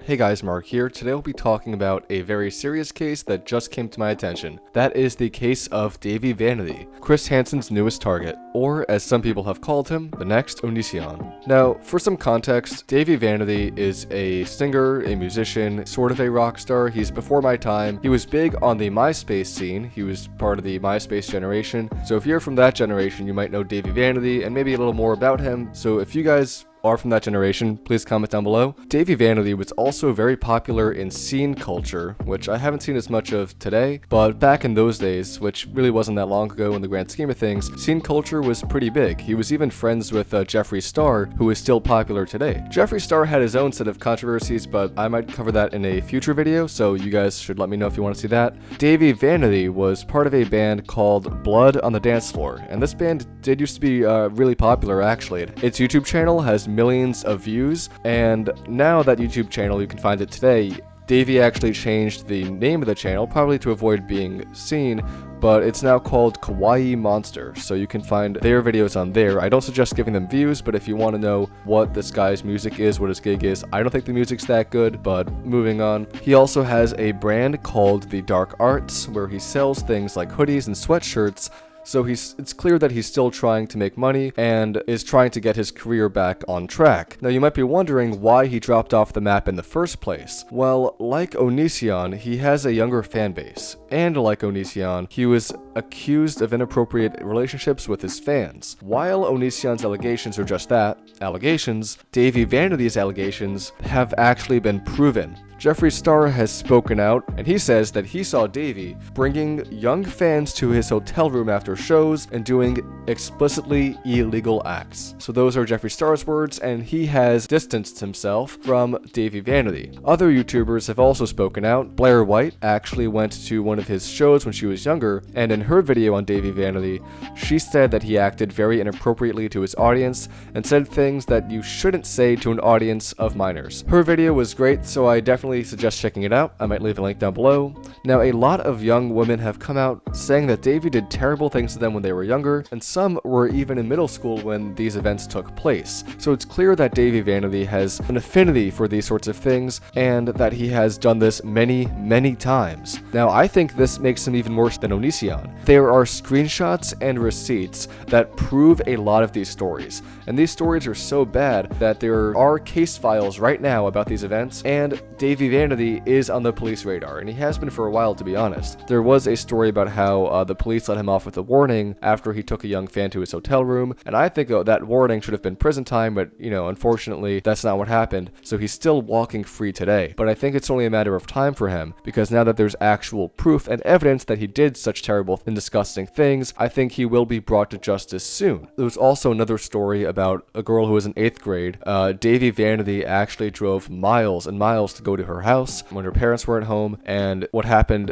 Hey guys, Mark here. Today we'll be talking about a very serious case that just came to my attention. That is the case of Dahvie Vanity, Chris Hansen's newest target, or as some people have called him, the next Oniisan. Now, for some context, Dahvie Vanity is a singer, a musician, sort of a rock star. He's before my time. He was big on the MySpace scene. He was part of the MySpace generation. So if you're from that generation, you might know Dahvie Vanity and maybe a little more about him. So if you guys are from that generation, please comment down below. Dahvie Vanity was also very popular in scene culture, which I haven't seen as much of today, but back in those days, which really wasn't that long ago in the grand scheme of things, scene culture was pretty big. He was even friends with Jeffree Star, who is still popular today. Jeffree Star had his own set of controversies, but I might cover that in a future video, so you guys should let me know if you want to see that. Dahvie Vanity was part of a band called Blood on the Dance Floor, and this band did used to be really popular actually. Its YouTube channel has millions of views, and now that YouTube channel, you can find it today. Dahvie actually changed the name of the channel, probably to avoid being seen, but it's now called Kawaii Monster, so you can find their videos on there. I don't suggest giving them views, but if you want to know what this guy's music is, what his gig is, I don't think the music's that good, but moving on. He also has a brand called The Dark Arts, where he sells things like hoodies and sweatshirts. So it's clear that he's still trying to make money and is trying to get his career back on track. Now you might be wondering why he dropped off the map in the first place. Well, like Oniisan, he has a younger fan base. And like Oniisan, he was accused of inappropriate relationships with his fans. While Oniisan's allegations are just that, allegations, Dahvie Vanity's allegations have actually been proven. Jeffree Star has spoken out, and he says that he saw Dahvie bringing young fans to his hotel room after shows and doing explicitly illegal acts. So those are Jeffree Star's words, and he has distanced himself from Dahvie Vanity. Other YouTubers have also spoken out. Blair White actually went to one of his shows when she was younger, and in her video on Dahvie Vanity, she said that he acted very inappropriately to his audience and said things that you shouldn't say to an audience of minors. Her video was great, so I definitely suggest checking it out. I might leave a link down below. Now, a lot of young women have come out saying that Dahvie did terrible things to them when they were younger, and some were even in middle school when these events took place. So it's clear that Dahvie Vanity has an affinity for these sorts of things, and that he has done this many, many times. Now, I think this makes him even worse than Oniisan. There are screenshots and receipts that prove a lot of these stories, and these stories are so bad that there are case files right now about these events, and Dahvie Vanity is on the police radar, and he has been for a while, to be honest. There was a story about how the police let him off with a warning after he took a young fan to his hotel room, and I think that warning should have been prison time, but unfortunately that's not what happened, so he's still walking free today. But I think it's only a matter of time for him, because now that there's actual proof and evidence that he did such terrible and disgusting things, I think he will be brought to justice soon. There was also another story about a girl who was in 8th grade. Dahvie Vanity actually drove miles and miles to go to her house when her parents weren't home, and what happened,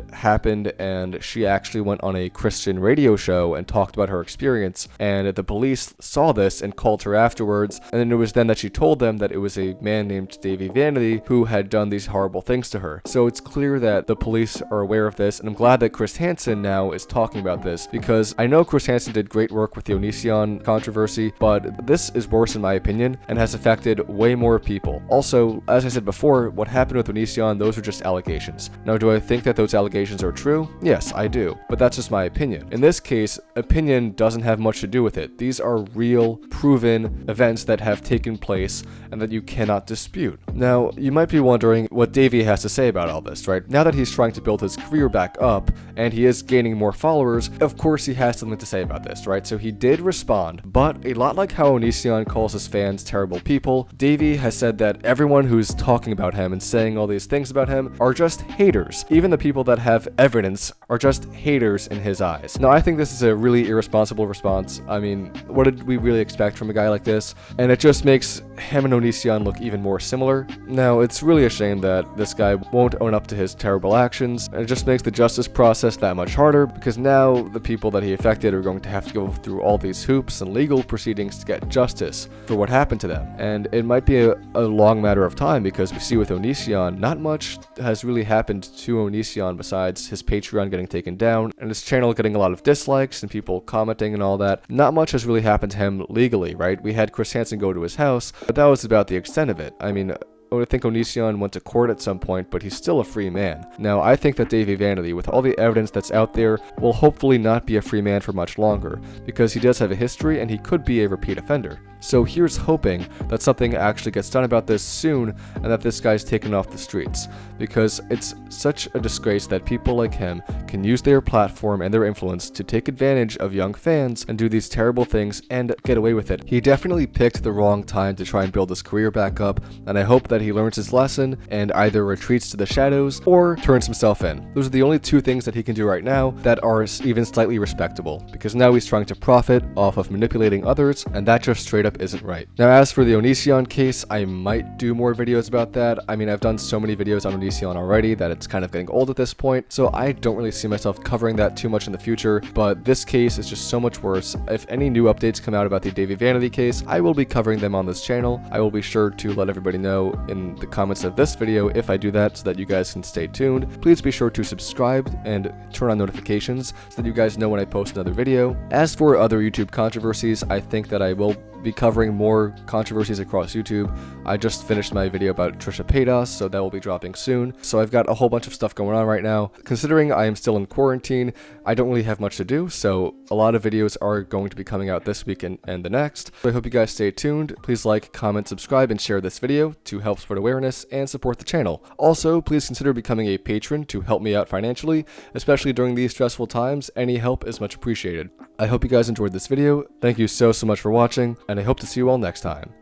and she actually went on a Christian radio show and talked about her experience, and the police saw this and called her afterwards, and then it was then that she told them that it was a man named Dahvie Vanity who had done these horrible things to her. So it's clear that the police are aware of this, and I'm glad that Chris Hansen now is talking about this, because I know Chris Hansen did great work with the Oniisan controversy, but this is worse in my opinion and has affected way more people. Also, as I said before, what happened with Oniisan, those are just allegations. Now, do I think that those allegations are true? Yes, I do, but that's just my opinion. In this case, opinion doesn't have much to do with it. These are real, proven events that have taken place and that you cannot dispute. Now, you might be wondering what Dahvie has to say about all this, right? Now that he's trying to build his career back up and he is gaining more followers, of course he has something to say about this, right? So he did respond, but a lot like how Oniisan calls his fans terrible people, Dahvie has said that everyone who's talking about him and saying all these things about him are just haters. Even the people that have evidence are just haters in his eyes. Now, I think this is a really irresponsible response. I mean, what did we really expect from a guy like this? And it just makes him and Oniisan look even more similar. Now, it's really a shame that this guy won't own up to his terrible actions, and it just makes the justice process that much harder, because now the people that he affected are going to have to go through all these hoops and legal proceedings to get justice for what happened to them. And it might be a long matter of time, because we see with Oniisan, not much has really happened to Oniisan besides his Patreon getting taken down and his channel getting a lot of dislikes and people commenting and all that. Not much has really happened to him legally, right? We had Chris Hansen go to his house, but that was about the extent of it. I mean, I think Onision went to court at some point, but he's still a free man. Now, I think that Dahvie Vanity, with all the evidence that's out there, will hopefully not be a free man for much longer, because he does have a history and he could be a repeat offender. So here's hoping that something actually gets done about this soon and that this guy's taken off the streets, because it's such a disgrace that people like him can use their platform and their influence to take advantage of young fans and do these terrible things and get away with it. He definitely picked the wrong time to try and build his career back up, and I hope that he learns his lesson and either retreats to the shadows or turns himself in. Those are the only two things that he can do right now that are even slightly respectable, because now he's trying to profit off of manipulating others, and that just straight up isn't right. Now, as for the Onision case, I might do more videos about that. I mean, I've done so many videos on Onision already that it's kind of getting old at this point, so I don't really see myself covering that too much in the future, but this case is just so much worse. If any new updates come out about the Dahvie Vanity case, I will be covering them on this channel. I will be sure to let everybody know in the comments of this video if I do that, so that you guys can stay tuned. Please be sure to subscribe and turn on notifications so that you guys know when I post another video. As for other YouTube controversies, I think that I will be covering more controversies across YouTube. I just finished my video about Trisha Paytas, so that will be dropping soon. So I've got a whole bunch of stuff going on right now. Considering I am still in quarantine, I don't really have much to do, so a lot of videos are going to be coming out this week and the next. So I hope you guys stay tuned. Please like, comment, subscribe, and share this video to help spread awareness and support the channel. Also, please consider becoming a patron to help me out financially, especially during these stressful times. Any help is much appreciated. I hope you guys enjoyed this video. Thank you so much for watching, and I hope to see you all next time.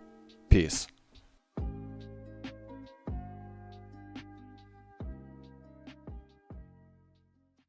Peace.